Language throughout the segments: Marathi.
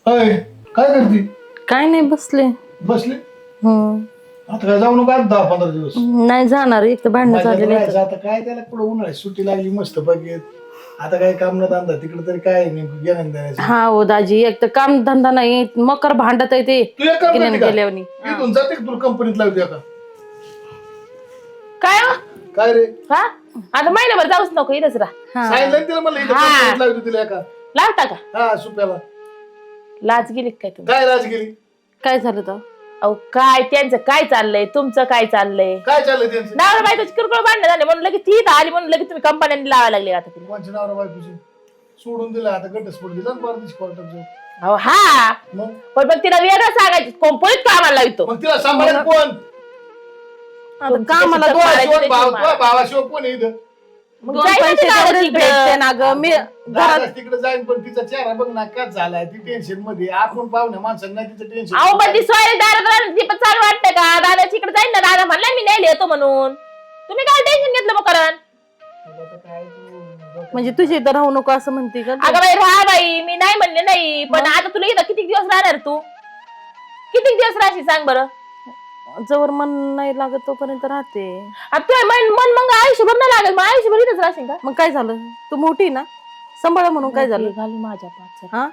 अय काय करते? काय नाही बसले. बसले हम्म. आता काय जाऊ नका 10-15 दिवस. नाही जाणार, एक तर भांडणं माझ्यात झालेले राहायचं आता काय त्याला पुढे उन्हाळ्यात सुट्टी लागली मस्त बघेत. आता काय काम न धंदा तिकडे तरी काय नेमकं घेणं द्यायचं. हा हो दाजी, एक तर काम धंदा नाही, मकर भांडत आहे ते तू एक काम करते का? गेल्यावनी. इथून जाते का तुला कंपनीत लावते का? काय हो? काय रे हा आता महिनाभर जाऊच नको इथंच राहा. सांगितलं तिला मला इथं कंपनीत लावते तिला एका. लावता का? हा सुप्याला. लाज गेली काय तुम्ही? काय राजगिरी काय झालं तर? अहो काय त्यांचं काय चाललंय, तुमचं काय चाललंय? काय चाललंय त्यांचं? नवरा बायकोची किरकोळ भांडणं झाले म्हणून लगेच ती इथं आली म्हणून लगेच तुम्ही कंपन्यांनी लावायला लागले आता तिला. कोणच्या नवरा बायकोची सोडून दिला आता घटस्फोट दिला ना परदेश कोर्टात जाऊन. अहो हा मग पण मग तिला वेगळं सांगायचं कंपनीत कामाला लावतो. मग तिला सांभाळेल कोण? आता कामाला कशी दोन सांभाळायची भाव त्याची तुझ्या भावाशिवाय कोण आहे इथं? मग दोन जाई ना पैसे ती गावात तेवढेच तिकडं. भेटते ना ग. मी घरात दादा तिकडे जाईन पण तिचा चेहरा बघ ना काय झालाय ती टेन्शन मध्ये आपण पाहुण्या माणसांना नाही तिचं टेन्शन. अहो पण ती सोयरी दारात राहणार ती पण चालू वाटतं का? दादाची इकडे जाईन ना, दादा म्हणला मी नाही येतो म्हणून. तुम्ही काय टेन्शन घेतलं मग करण? म्हणजे तुझी इथं राहू नको असं म्हणते का? अगं बाई राहा बाई, मी नाही म्हणले नाही, पण आता तुला इथं किती दिवस राहणार तू? किती दिवस राहशील सांग बरं? जवळ मन नाही लागत तोपर्यंत राहते. आता तुझं मन मन मग आयुष्यभर नाही लागेल, मग आयुष्यभर इथंच राहशील का? मग काय झालं? तू मोठी ना, सांभाळ म्हणून काय झालं? घालू माझ्या पाच. हा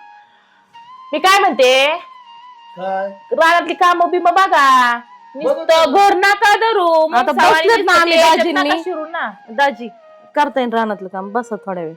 मी काय म्हणते, काय रानातली कामं बिम बघा, नुसतं घर नाका धरू. मग आता सवारी बसलेत ना नुसतं आम्ही ते याच्यात दाजींनी. नका शिरू ना. दाजी करता येईल रानातलं काम, बसा थोड्या वेळ.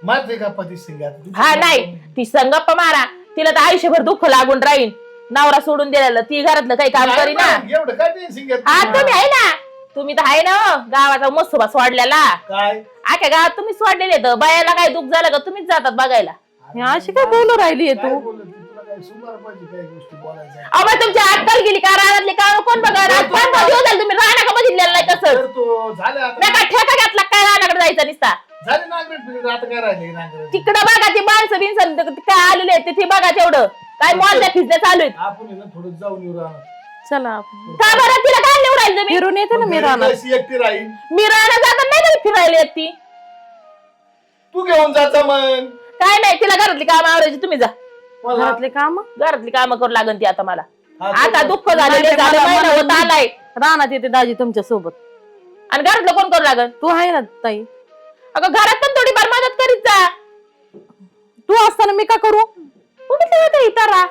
मारते का पती सिंगात? हा नाही ती संगप्पा मारा, तिला तर आयुष्यभर दुःख लागून राहील. नवरा सोडून दिलेलं, ती घरातलं काही काम करी ना. एवढं काय टेन्शन घेत? हा तुम्ही आहे ना, तुम्ही तर आहे ना हो, गावाचा मसोबा सोडलेला. काय आख्या गावात तुम्ही सोडलेले तर बायाला काय दुःख झालं का तुम्हीच जातात बघायला. हे अशी काय बोलू राहिली काय तू? बोलत ती? तुला काय सुमार पाहिजे काही गोष्टी बोलायच्या? अहो मग तुमची अक्कल गेली का? रानातले काम कोण बघा? रात 5 दिवस झाले तुम्ही राणा का बघितलेलं नाही कसं? तर तो झाले मी आता का ठेका घातला काय रानाकडे जायचा निसता? झाले नांगरट फिरत आता काय राहिले नांगरट? तिकडं बघा ती माणसं बिनसन काय आलेले आहेत ते बघा तेवढं. काय मॉलच्या खिचण्या चालू आहेत आपण आहे ना थोडं जाऊन येऊ राहणार. चला आपण का बरं? तिला काय नेऊ राहील तुम्ही? फिरून येते ना मी रानात. कशी एकटी राहील मी राहणं जातात नाही तरी फिरायला येत ती. तू घेऊन जायचा मग काय नाही, तिला घरातली कामं आवरायची, तुम्ही जा. मला घरातले काम घरातली कामं करू लागन ती आता मला. हा, आता तर- दुःख झालेले नाही, झाले, मला- महिना मला- होत आलाय. रानात येते दाजी तुमच्या सोबत. आणि घरातलं कोण करू लागन? तू आहे ना ताई? अगं घरात पण थोडीफार मदत करीत जा. तू असताना मी का करू? तुम्ही इतारा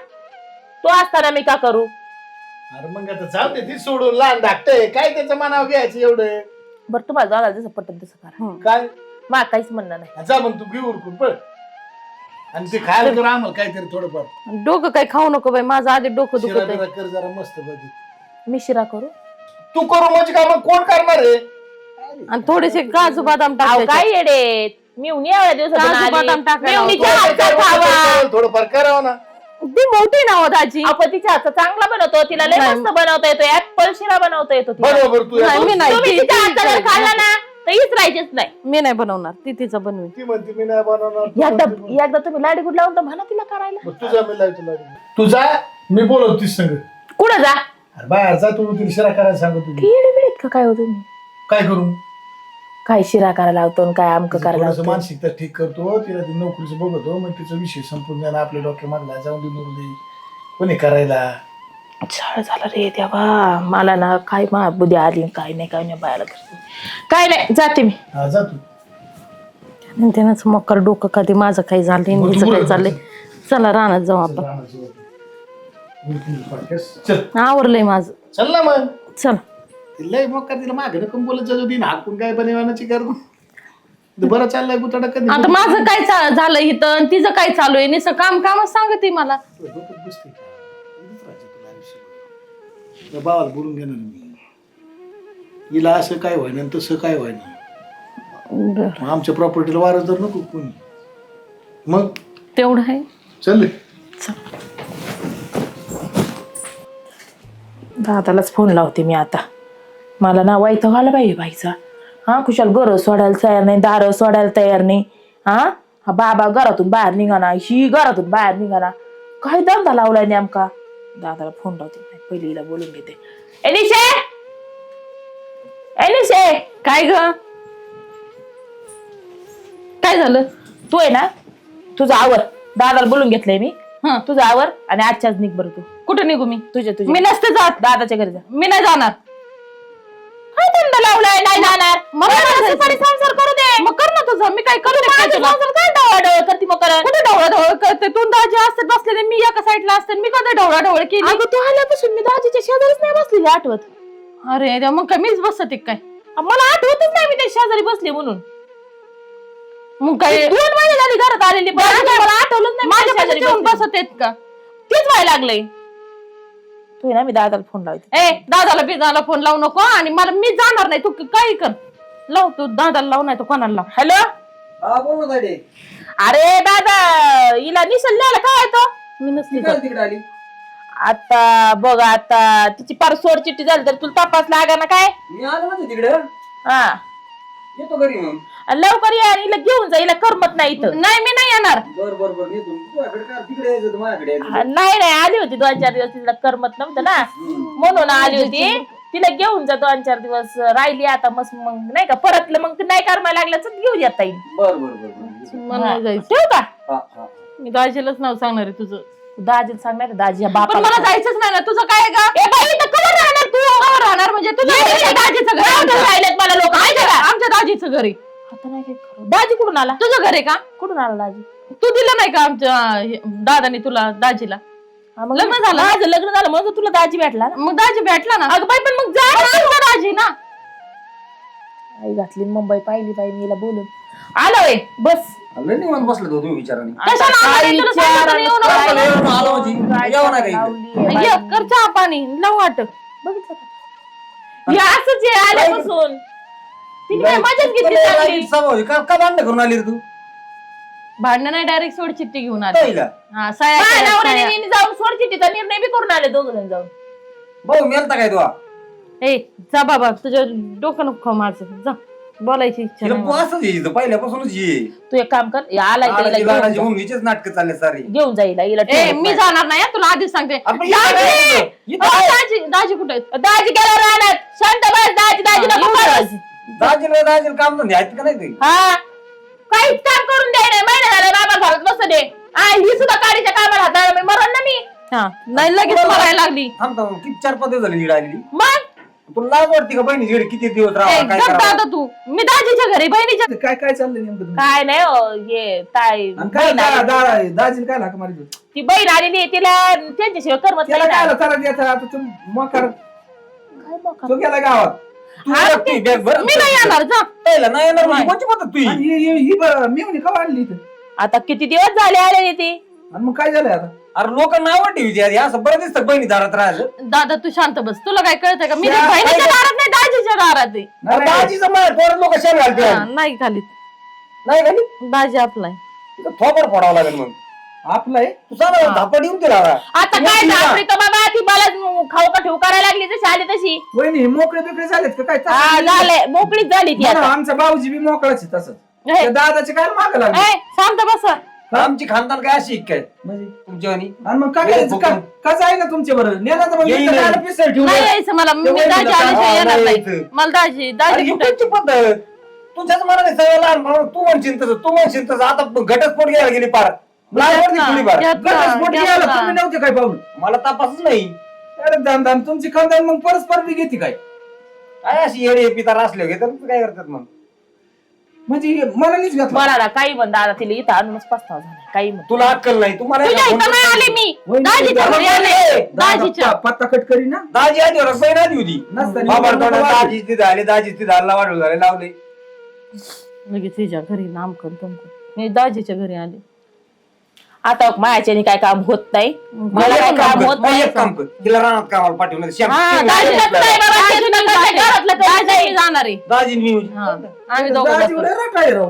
तो असताना मी का करू? अरे मग आता जाऊ दे ती सोडून लहान धाकटे काय त्याचं मनावर घ्यायचं एवढं? बरं तुम्हाला जाणार जसं पटत तसं करा. काय मला काहीच म्हणणं नाही. जा मग तू घेऊ उरकून पळ आणि ते खायला कर आम्हाला काहीतरी थोडंफार. डोकं काय खाऊ नको बाई, माझं आधी डोकं शिरा दुखत बिरा आहे. कर जरा मस्त बघी. मी शिरा करू? तू करू म्हणजे का मग कोण करणार आहे? आणि थोडेसे काजू बदाम अहो टाकायचे. काय येडे मी एवढ्या काजू बदाम टाकायला दिवसात हातचा खावा. थोडंफार करावं ना. ती मोठी ना हो दाजी. आपण तिच्या हातचा चांगला बनवतो, तिला लय नाही. मस्त बनवता येतो, ऍपल शिरा बनवता येतो तिला. बरोबर तू नाही, मी नाही. तुम्ही तिच्या हातचा जर खाल्ला ना तर हीच राहायचीच नाही. मी नाही बनवणार, ती तिचं बनवी. ती म्हणते मी नाही बनवणार तू एकदा म्हणते बनव. एकदा तुम्ही लाडी गुड लावून तर म्हणा तिला करायला. मग तुझा मी लावतो लाडी. तू जा मी बोलवतो तीच संग. कुठं जा? अरे बाहेर जा तू तिला शिरा करायला सांगतो तुम्ही. किडे बिडे का काय होतं? काय करू काय शिरा करायला लावतो आणि काय आमक करायला थोडंसं लावतो? मानसिकता ठीक करतो तिला ती नोकरीचं बघतो मग तिचा विषय संपून जाणार आपल्या डोक्यामधला जाऊन दे नरू दे कोणी करायला. छाळ झाला रे देवा मला ना, काय मा बुद्धी आली काय नाही बायाला करते. काय नाही जाते मी. हा जा तू. आणि त्यानंच मकर डोकं कधी माझं काही झालंय मग नीचं तू काय बोलत चाललंय. चला रानात जाऊ आपण. चल आवरलंय माझं. चल ना मग चल. तिला मग का तिला मागे रक्कम बोलत जाऊ दिन हाकून काय बनवायची कर बरं चाललंय गुताडा कधी आता माझं काय झालं इथं आणि तिचं काय चालू आहे? निसं काम कामच सांगते मला. डोक्यात बसते का? इथंच राहायचं तुला आयुष्यभर. त्या भावाला बोलून घेणार मी हिला असं काय व्हायना तसं काय व्हायना. बरं, मग आमच्या प्रॉपर्टीला वारस जर नको कोणी. मग तेवढं आहे. चल दादालाच फोन लावते मी आता. मला ना वैताग आला पाहिजे बाईचा. हा खुशाल घर सोडायला तयार नाही, दार सोडायला तयार नाही. हा बाबा घरातून बाहेर निघाना, ही घरातून बाहेर निघाना. काय धंदा लावलाय नेमका? दादाला फोन लावते पहिली हिला बोलून घेते. एनिशे एनिशे काय ग? काय झालं? तू आहे ना तुझं आवर दादाला बोलून घेतलंय मी. हं. तुझं आवर आणि आजच्याच निघ बरं तू. कुठे निघू मी? तुझ्या मी नसते जात. दादाच्या घरी जा. मी नाही जाणार. काय थंड लावलाय नाही जाणार. मला नाही जायचं. सकाळी संसार करू दे. मग कर ना तुझं. मी काय करू माझा दे संसार काय ढवळाढवळ करते मग करत. कुठे ढवळाढवळ करते? तू दाजी असते बसलेले, मी एका साईडला असते. मी कधी ढवळाढवळ केली? अगं तू आल्यापासून मी दाजीच्या शेजारीच नाही बसलेली आठवत. अरे देवा, मग काय मीच बसते काय? मला आठवतच नाही मी त्या शेजारी बसले म्हणून. मग काय 2 महिने झाले घरात आलेली पण अजून मला आठवलंच नाही मी माझ्या त्या शेजारी पाशी येऊन बसले. बसत आहेत का? तेच व्हायला लागलंय. तू ना मी दादाला फोन लावते. ए दादाला बिदाला फोन लावू नको. आणि मला मी जाणार नाही. तू काही कर, लाव तू दादाला लाव, नाही तर कोणाला लाव. हॅलो हा बोल ना तायडे. अरे दादा हिला निशल न्यायला काय येतो. मी नसते ती काय जात. तिकडे आली? आता बघ आता तिची पार सोड चिठ्ठी झाली तर तुला तपास लागा ना काय. मी आलो ना तिकडे, हा येतो घरी मग. आणि लवकर या आणि हिला घेऊन जा. हिला करमत नाही इथं. नाही मी नाही येणार. बर बर बर येतो. तुझ्याकडे काय तिकडे यायचं होतं, माझ्याकडे यायचं होतं. नाही आली होती 2-4 दिवस तिला करमत नव्हतं ना म्हणून आली होती. तिला घेऊन जा 2-4 दिवस राहिली आता मग नाही का परतलं मग नाही करमायला लागलं तर घेऊन येता येईल. बर बर बर बर. मला नाही जायचं. ठेवू का. हा हा. मी दाजीलाच नाव सांगणार आहे तुझं. दाजीला सांगणार दाजी पण बापा मला जायचंच नाही ना. तुझं काय का? ए बाई तर कवर राहणार तू? कवर राहणार म्हणजे तुझं दाजीचं घर आहे. राहिलेत मला लोक आमच्या दाजीचं घर आहे. आता नाही काही खरं. दाजी कुठून आला. तुझं घर आहे का? कुठून आला दाजी. तू दिलं नाही का आमच्या दादाने तुला दाजीला? हा, मग लग्न झालं? माझं लग्न झालं मग तुला दाजी भेटला ना. मग दाजी भेटला ना. अगं बाई पण मग जा ना. तुझा दाजी ना. आई घातली मुंबई पाहिली बाई हिला बोलून आलो वे बस. लय निवांत बसले होते तुम्ही विचाराने. कशाला आला नाही? तुला सांगितलं नाही येऊ नको. काय नाही, येऊन आलो होती. जेवण आहे का इकडे? ये, कर चहा पाणी लाव वाट. बघितलं का? हे असंच आहे आल्यापासून. तिने काय मजाच घेतली तुला चांगली. लाईट सवय होती. का भांडण करून आली रे तू? भांडण नाही, डायरेक्ट सोड चिठ्ठी घेऊन आले. ताईला? हा, साया माझ्या केल्या, नवऱ्याने साया. मी जाऊन सोड चिठ्ठीचा निर्णय बी करून आले 2 जण जाऊन. भाऊ मेलता काय तुला? ए जा बाबा, तुझं डोकं नको खाऊ माझं. जा, बोलायची इच्छा तिला नाही तू मला. असंच ये पहिले ये. तू एक काम कर हे आलाय तर हिला लाडाची घेऊन लाडाची जा. होऊन हिचेच नाटक चालले सारे. घेऊन जाईल हिला ए ठेवत मी नाही. जाणार नाही हं, तुला आधीच सांगते. आपण दाजी! इथं अहो, दाजी दाजी कुठे आहेत? दाजी गेला राहणार शांत बस. दाजी हा, नको येऊ करूस. दाजी. दाजीला काम धंदे आहेत का नाही ते? हा काहीच काम करून द्याय नाही. महिना झाला बाबा घरात बसू दे. ही सुद्धा काडीच्या कामाला हाताळा मरण ना मी. हा, नाही लगेच मरायला लागली. थांब थांब किती 4-5 दिवस झाली नीड आलेली. मग तुला लाज वाटते का बहिणी जीड किती दिवस ए, राहा काय गप करावं? दादा तू. मी दाजीच्या घरी, बहिणीच्या काय काय चाललंय नेमकं तुमचं? काय नाही हो, हे ताई आणि काय बहीण आली. दाजीला काय लाका मारी ती बहीण आलेली आहे, तिला त्यांच्याशिवाय करमत त्याला नाही काय ना. आलं? चला द्या आता तू मोकार काय मोकार? तो गेला गावात तू एकटी बॅग भर. मी नाही येणार. जा. पहिला नाही येणार म्हणजे कोणची पद्धत तुझी? आणि ही मी म्हणे का आणली इथं आता किती दिवस झाले आलेली ती. आणि मग काय झालंय आता? अरे लोक नाव ठेवी असं बरं दिसतं बहिणी दारात राहायचं. दादा तू शांत बस. तुला काय कळतंय का? मी या, बहिणीच्या काय- दारात नाही, दाजीच्या दारात आहे. नाही, नाही. दाजीचं माय थोडं लोक शेण घालते. हा, नाही खाली. नाही खाली दाजी आपलाय. थोपर फोडावं लागेल मग. आपलं आहे तू सांग धापड येऊन तिला आता. आता काय आपली तर बाबा ती मला खाऊ का ठेवू करायला लागली जशी आली तशी. वहिनी मोकळे बिकळे झालेत का काय? हा तसं झालंय मोकळीच झाली ती म्हणा, आता. आमचा भाऊजी बी मोकळाच आहे तसंच. ए, त्या दादाचे काय माग लागले ए, शांत बस. आमची खानदान काय अशी काय म्हणजे तुमच्या आणि आणि मग काय करायचं? कसं आहे ना तुमच्या बरोबर नेला तर मग येईल इथं नाही. काय पिसळ ठेवून नाही यायचं मला. मी वहिनीला दाजी काय- आल्याशिवाय हा, येणार नाही नाही. यायचं. मला दाजी अरे दाजी ही कुठे आहेत? कोणची पद्धत? तुझ्याच मनाने सगळं लहान म्हणून तू म्हणशील तसं तू म्हणशील तसं आता घटस्फोट घ्यायला गेली पार लहान थोडीफार. घटस्फोट गेला, तुम्ही नव्हते काय पाहून? मला तपासच नाही. अरे दान दान तुमची खानदान मग परस्पर बी घेते काय? काय अशी येडे पितार असले घेतात काय करतात मग? म्हणजे मला नीच घातलं. मला ना काही म्हण दादा तिला इथं आणूनच पस्तावा झाला. काही म्हण तुला अक्कल नाही तुम्हाला तुझ्या इथं नाही आले मी. वहिनी, दाजीच्या घरी आले. दाजीच्या. पत्ता कट करी ना दाजी आधी होता बहीण आधी होती नसताना बाबा मला तोंडात वाटलं. दाजी तिथे आले दाजी तिथे आला वाढू झाले लावले. लगेच तिच्या घरी नामकरण तमकरण. मी दाजीच्या घरी आले. आता मायाच्याने काय काम होत नाही. मला काय काम होत नाही. एक काम कर तिला रानात कामाला पाठवून हा, दाजीला तर नाही बाबा, ते तुला काय घरातलं काही नाही. दाजी जाणार आहे. दाजी मी हा, आम्ही दोघं दाजी जातो. उड्या राखाय राव.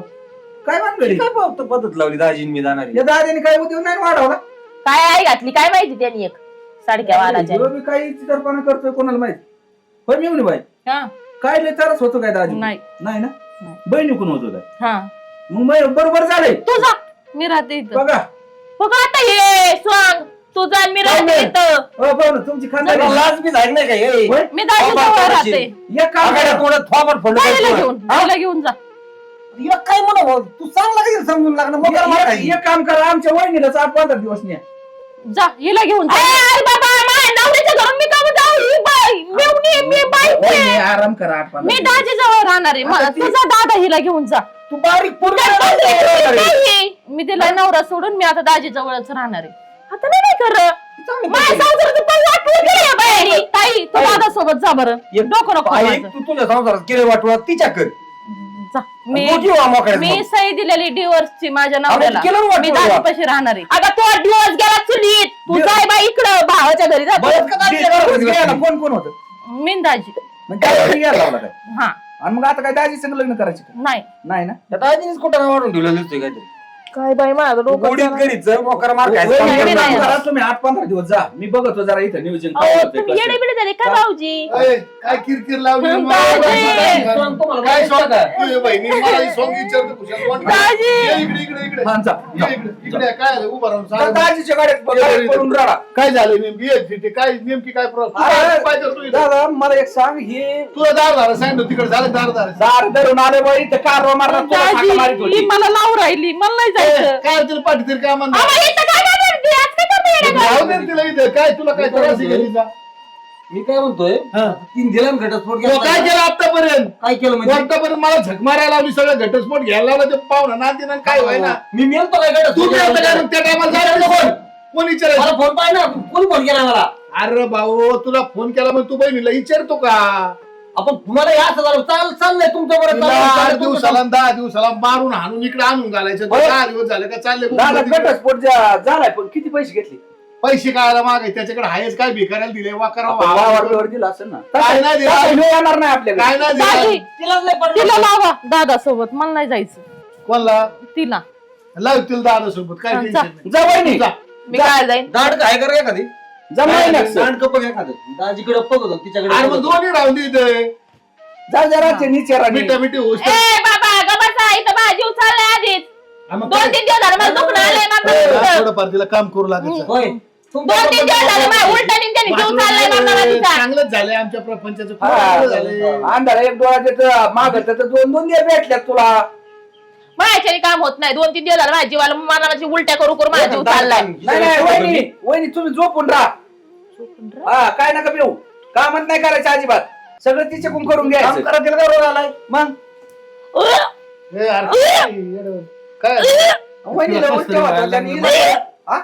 काय मानगडी? काय पद्धत लावली दाजी मी जाणार या दादाने काय उद्योग नाही वाढवला. काय आई घातली काय माहिती त्यांनी एक साडक्या वालाच्या. जो बी काही चित्रपणा करतोय कोणाला माहित. होय मी म्हणे बाई हा, काय लय तरच होतो काय दाजी? नाही. नाही ना नाही. बहिणी कोण होतो काय? हा. मग बरोबर झालंय. तू जा. मी राहते इथं. बघा बघ आता हे स्वांग तुझा आणि मी राहते इथं. पाहू ना तुमची खानदानी लाज बी झाली नाही काय होय? मी दाजीच्या बाबा, जवळ दाजी. राहते. एक काम करा. थोडं थोबड फोडलं दाजीला काय घेऊन तुला? दाजीला घेऊन जा. हिला काय म्हणा तू सांग लागेल समजून लागणं मोकार मार खायची. एक काम करा आमच्या वहिनीलाच 8-15 दिवस न्या. जा हिला घेऊन जा. अरे बाबा माझ्या नवऱ्याच्या घरून मी का जाऊ ही बाई मी बाई वहिनी आराम करा 8-15 मी दिवस. दाजी जवळ राहणार आहे आता ती- तुझा दादा हिला घेऊन जा. तू बारीक पोरगी नाही, मी तिला नवरा सोडून मी आता दाजी जवळच राहणार आहे. आता नाही करत माझ्या संसाराचं पण वाटवून दे या बाई. ताई तू दादा सोबत जा बरं डोकं नको आई, माझं. तू तुझ्या संसारात केले वाटवा तिच्या कर जा. मोठी व्हा मोकळ्यात मी मग. सही दिलेली डिवोर्सची माझ्या नवऱ्याला केलं ना वाटलं मी बा. दाजीपाशी राहणार आहे. आता तो दिवस गेला चुलीत तू जाय बाई इकडं भावाच्या घरी जा. बरं का दाजी जवळ बसली? गेला, कोण कोण होतं मी न दाजी मग काय घरी गेला लावला काय हा आणि मग आता काय दाजी संग लग्न करायचं का? नाही नाही ना त्या दाजीनेच कुठं वाढून ठेवलं दिसतोय काहीतरी काय बाई माझं डोकं गोडीत गणित जर मोकार मार खायचं वहिनी, काम नाही, एक केलं नाही. काम ना. करा, तुम्ही 8-15 दिवस जा मी बघतो जरा इथं नियोजन काय अहो, होतंय, तुम्ही कसं. येडेबिडे झाले का भाऊजी ए, काय किरकिर लावली दाजी. काय सॉंग तुझ्या बहिणी मला ही सॉंग विचारते कुशाल कोण काय? दाजी. ये इकडे इकडे इकडे हा, जा, जा. ये इकडे काय झालं उभं राहून त्या सांग. दाजीच्या गाडीत ये, पडून राहा काय झालं नेमकी ये तिथे काय नेमकी काय प्रॉब्लेम काय करतो इथं? दादा मला एक सांग हे तुला दार झालं सांग तिकडे झालं दार झालं दार धरून आले बाई इथं कार मारला तुला फाका मारीत दाजी ही होती. मला लावून राहिली मला नाही जायचं. काय तिला पाठी तरी काय म्हणणार अहो, इथं काय करते? आज काय करते येडे राहू दे तिला इथे काय तुला काय त्रास आहे का तिचा? मी काय म्हणतोय हा. तीन दिला ना घटस्फोट तो काय केलं आतापर्यंत काय केलं म्हणजे आतापर्यंत मला झक मारायला लावली सगळं घटस्फोट घ्यायला लावला ते पाहुणा नाती ना काय व्हायना मी मेलतो काय तू बी आता काय घटस्फोट मग त्या टायमाला जायला कोण कोण विचारायचं मला फोन पाहिजे ना कोणी फोन केला मला अरे भाऊ तुला फोन केला मग तू बहिणीला विचारतो का आपण तुम्हाला या चाललंय तुमच्या तिला 8 दिवसाला 10 दिवसाला मारून हाणून इकडे आणून घालायचं बरं. 10 दिवस झाले का चालले दादा घटस्फोट झालाय पण किती पैसे घेतले पैसे काय मागे त्याच्याकडे आहेच काय भिकाऱ्याला दिले आपण वाकरा वावरल्यावर दिला असेल ना काय नाही दिलं. तसं हे येणार नाही आपल्याकडे काय नाही दाजी दिलं तिला लावा दादा सोबत मला नाही जायचं कोणला तिला लावतील दादा सोबत काय हा, टेन्शन जा. नाही. जा वहिनी जा. मी काय जाईन दांड काय कर एखादी जमाय नक्स दांड कप एखादं दाजीकडे बघतो तिच्याकडे अरे मग दोन्ही राहून दे इथे जा जरा नीचे राणी मिठा मिठी होऊस तर. ए बाबा गबासा इथं भाजी उचललाय आधीच हा, मग 2-3 दिवस झाले मला दुखणं आलंय मला थोडंफार तिला काम करू लागत होय 2-3 दिवस झाले मला उलटानी त्याने जीव चाललाय मला तिचा. चांगलंच झालंय आमच्या प्रपंचाचं खूप हा, चांगलं झालंय अंधारा एक डोळा देत माग तर 2-2 दिवस भेटल्यात तुला माझ्याच्याने काम होत नाही 2-3 दिवस झाले माझ्या जीवाला मला माझी उलट्या करू करू माझा जीव चाललाय नाही नाही वहिनी वहिनी तुम्ही झोपून राहा हा काय नका पिऊ कामच नाही करायचं अजिबात सगळं तिच्याकडून करून काम घ्यायचं करा तिला काय रोग आलाय मग ए, अरे, काय वहिनीला उलट्या होतात त्यांनी हा?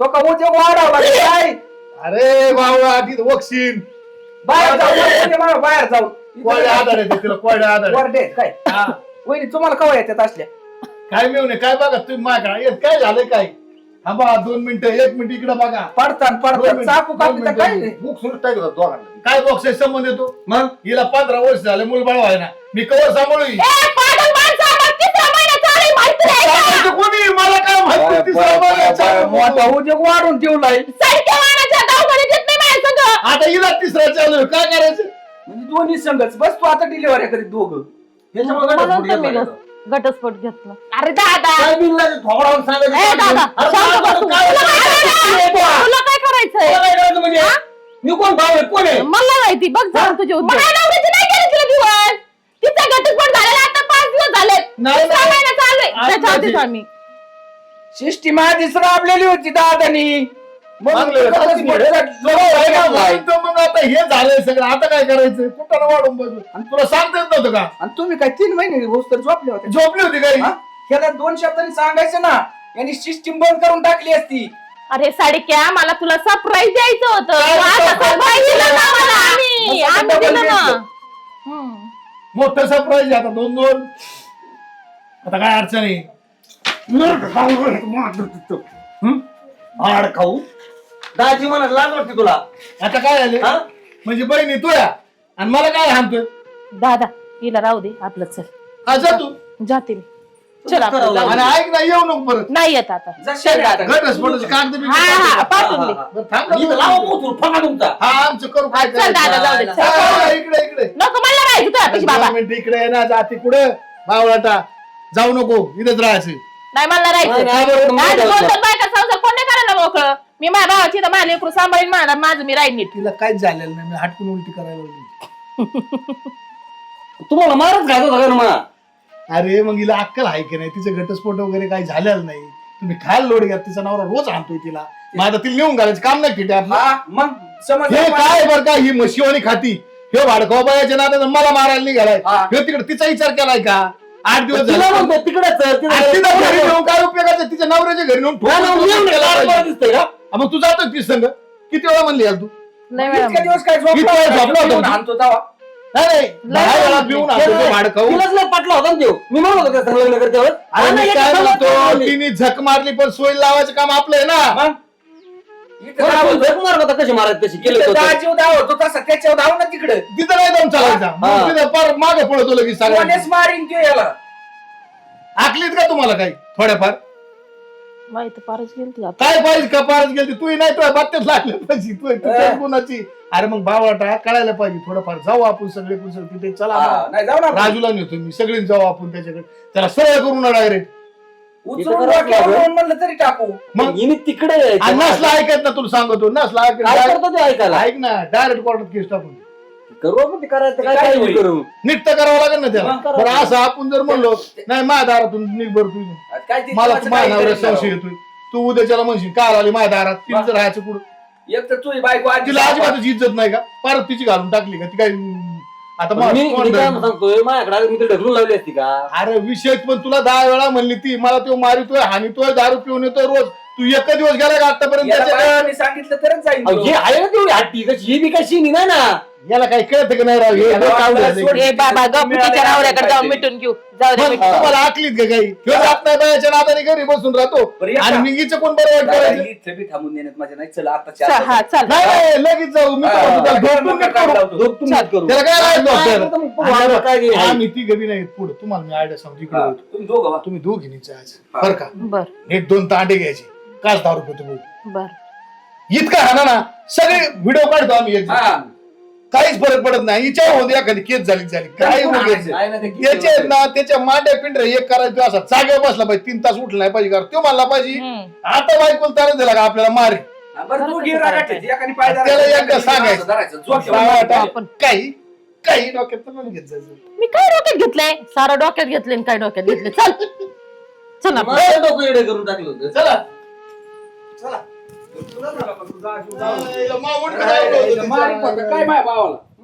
तो का उद्योग वाढवला की काय अरे बाबा तिथं वक्शीन बाहेर जाऊ बाहेर जाऊ कोयड्या आधार येते तिला कोयड्या आधार वर दे काय हा. वहिनी तुम्हाला कवा येतात असल्या काय मिळून काय बघा तुम्ही माझ्या काय झालंय काय हा बा 2 मिनिटं 1 मिनिट इकडे बघा पडतान 2 पडतान मिनिटं, चाकू 2 कापी तर काय मिनिटं. नाही बुक सुरू टाकत होता दोघांना. काय बॉक्स संबंध येतो मग हिला 15 वर्ष झाले मुलबाळ व्हायना मी कवर सांभाळू ही? ए पागल माणसा मला 3रा महिना चालू आहे, माहिती नाही का? सांगायचं कोणी मला काय माहिती तिसरा महिना चालू मोठा होतो. उद्योग वाढून ठेवलाय सारख्या मानाच्या दवाखान्यात येत नाही माझ्या संग. आता हिला तिसरा चालू आहे. काय करायचं म्हणजे दोन्ही संघच बस तू आता डिलिव्हरी करीत दोघं याच्यामुळे म्हणून घटस्फोट तर मी घेतला का? घटस्फोट घेतला. अरे दादा काय बिनला थोबाडावर सांगायचं ए दादा अरे शांत काय बस तू. काय तुला काय करायचंय? तुला काय करायचंय तुला काय करायचं म्हणजे मी कोण भाव आहे कोण आहे मला माहिती बघ जाऊन तुझे उद्योग. मला नवऱ्याची नाही केली तुला दिवस तिचा घटस्फोट झालेला आता 5 दिवस झालेत नाही, 3रा नाही. महिना चालू आहे आज त्याच्या आधीच माझी- आम्ही सिस्टीम आधीच राबलेली होती दादानी मग चांगलं. घटस्फोट घडलाय. तर मग आता हे झालंय सगळं आता काय करायचं कुठं वाढून बघू आणि तुला सांगता येत नव्हतं का आणि तुम्ही काय 3 महिने होस तर झोपले होते झोपली होती काही हा? ह्याला 2 शब्दांनी सांगायचं ना यांनी सिस्टीम बंद करून टाकली असती अरे साडिक्या मला तुला सरप्राईज द्यायचं होतं काय तू आता surprise surprise दिलं ना मला. मग आम्ही double दिलं ना घेतलं. हम्म. मोठं सरप्राईज आता 2-2 आता काय अडचण आहे आड खाऊ दाजी म्हणत लाज वाटते तुला आता काय झालं हा? म्हणजे बहिणी तुया आणि मला काय हाणतोय दादा हिला राहू दे आपलं चल हा जा तू जाते मी चल आपण करावं जाऊ. आणि ऐक ना येऊ नको परत नाही येत आता जशा दादा घटस्फोटाचं कागद बिगद हा हा पाठवून पाठवून दे दे. बरं, थांब ना आणि इथं दोन लावा मिनिटं. मोठूर फणा तुमचा हा आमचं करू काय चल दादा जाऊ दे चल. हा, इकडे इकडे नको मला राहायचं तुझ्या पिशी बाबा दोन मिनिटं इकडे ये ना जाती कुठं बावळाटा जाऊ नको इथेच राहायचं नाही मला राहायचं नाही, नाही, आज नाही, दोन बायका संसार कोण नाही करायला मोकळं मी माझ्या भावाची तर माझ्या लेकरू सांभाळीन माझं मी राहीन नीट तिला काहीच झालेलं नाही मी हटकून उलटी करायला लागली तुम्हाला मारच घालत होता का ना मला अरे मग हिला अक्कल आहे की नाही, तिचं घटस्फोट वगैरे काही झालेलं नाही, तुम्ही खायला लोड घ्या, तिचा नवरा रोज आणतोय तिला, मग आता तिला नेऊन घालायचं काम नाही फिटे आपलं. हा मग समज हे काय बरं का, ही म्हशीवानी खाती, हे भाडकाव बायाच्या नादानं मला मारायला निघालाय, हा. हे तिकडे तिचा विचार केलाय का? 8 दिवस तिला झाले. म्हणतो तिकडेच आणि तिला घरी नेऊन काय उपयोगाचं, तिच्या नवऱ्याच्या घरी नेऊन ठोकून केला पाहिजे. दिसतंय का हा, मग तू जातो ती संग, किती वेळा म्हणली यार तू? लय वेळा इतक्या दिवस काय किती वेळा झोपला होता तू? आणतो तेव्हा नाही 10 वेळा पिऊन आणतो तो भाडकाऊ. तिलाच लय पटला होता ना देव. मी म्हणत होतो त्या संग लग्न करते होत. अरे आणि मी एक काय संग म्हणतो, लग्न तिने झक मारली पण सोय लावायचं काम आपलं आहे ना. मग इथं बरं, जावं आपण झक मारत होता, कशी मारत तशी केलं इथं होतं. दहाजीव धाव होतो तसा त्याच्यावर धाव ना तिकडे तिथं नाही जाऊन चालायचा, हा. मग तिथं पार मागे पळतो लगेच कोणीच सगळ्यांनी. मारीन तो याला आखलीत का तुम्हाला काही थोड्याफार? माहिती पारच गेली आता. काय पाहिजे का पारच गेली तू नाही, तुला बात्यात लागलं पाहिजे, तू तुझ्या गुणाची. अरे मग बावळाटा कळायला पाहिजे थोडंफार. जाऊ आपण सगळे पुढे तिथे, चला हा, नाही जाऊ ना आपण. राजूला नेतो मी, सगळे जाऊ आपण त्याच्याकडे, त्याला सरळ करू ना डायरेक्ट. उचलून इथं करावं डोक्यावर लागेल. नेऊन म्हणलं तरी टाकू मग हिने तिकडे यायचं. आणि नसला ऐकत ना, तुला सांगतो नसला काय ऐकत, करतो ते ऐकायला ऐक ना, डायरेक्ट कोर्टात केस टाकून करू आपण ते करायचं काय काय काय होईल? करू नीट तर करावं लागेल ना त्याला. मग बरं असं आपण जर म्हणलो नाही माझ्या दारातून निघ बरं तू, काय ते मला कोणाचं माझ्या काही नवऱ्यात करीत संशय नाही. येतोय, तू उद्याच्याला म्हणशील काय आली माझ्या दारात, तिला जर राहायचं कुठं, एक तर तुझी बायको आधी तिला अजिबातच इज्जत नाही का, परत तिची घालून टाकली का ती काय आता मी मी कोण काय धरलं? सांगतोय माझ्याकडे मी तर ढकलून लावली असती का अरे विषय पण तुला 10 वेळा म्हणली ती, मला तो मारितोय हानितोय, दारू पिऊन येतोय रोज, तू एक दिवस गेला का आतापर्यंत याला त्याच्याकडे? बायाने सांगितलं तरच जाईल अहो, तो. हे आहे ना तेवढी हट्टी कशी ही बी कशी नाही ना याला काही कळतं का नाही राव, हे याला डोकं वाटलं आवडलं. सोड. ए बाबा गप तिच्या नवऱ्याकडे जाऊन मिटून घेऊ, जाऊ दे मग मिटून. तुम्हाला आखलीत का काही? ह्यो जात नाही बायाच्या नादाने घरी बसून राहतो बरं, या आणि का? निगीचं कोण बरं वाईट करायचं? दादा, इथं बी थांबून देण्यात माझ्या नाही चला आता चल, हा चल नाही नाही, लगेच जाऊ मी हा, तुम्हाला हा, ढोकून हा, नीट करू. लावतो. दोघ तुम्हीच करू त्याला काय राहत नाही, डॉक्टर? तर मग वाढवा काय नाही. आम्ही ती गवी नाही पुढे, तुम्हाला मी आयडिया सांगतो इकडे हा, होतो. तुम्ही दोघं वा. तुम्ही दोघी नीचे आज हा. बरं का, बर नीट 2 तांडे घ्यायचे, काच दारू पितो भाऊ, बर इतका हाना ना, सगळे व्हिडिओ काढतो आम्ही एक हा. काहीच फरक पडत नाही, हिच्या होते एखादी केस झाली काही कोण उगाच. आणायचं? आहे ना ते किती त्याचे आहेत होते. ना, त्याच्या मांड्या पिंढऱ्या एक करायचं, तो असा जागेवर बसला पाहिजे, 3 तास उठला नाही पाहिजे, कारण तो म्हणला पाहिजे आता बायकोला तारण दिला का आपल्याला मारे. हा, बरं तू बरं, घे कसं रागात करायचं? एकाने पाय त्याला धरायचा, एकदा एकाने सांगायचं. असं धरायचं. जोक बाबा, ठेवून आता आपण. काही डोक्यात पण नाही घेत जायचं. मी काय डोक्यात घेतलंय, सारं डोक्यात घेतलंय आणि काय डोक्यात घेतले. चल चल आपण. माझं डोकं येडं करून टाकलं होतं चला चला. तुला झाला का तुझा जीव जाऊ? मावून काय काय मारीत होता, काय माझ्या भावाला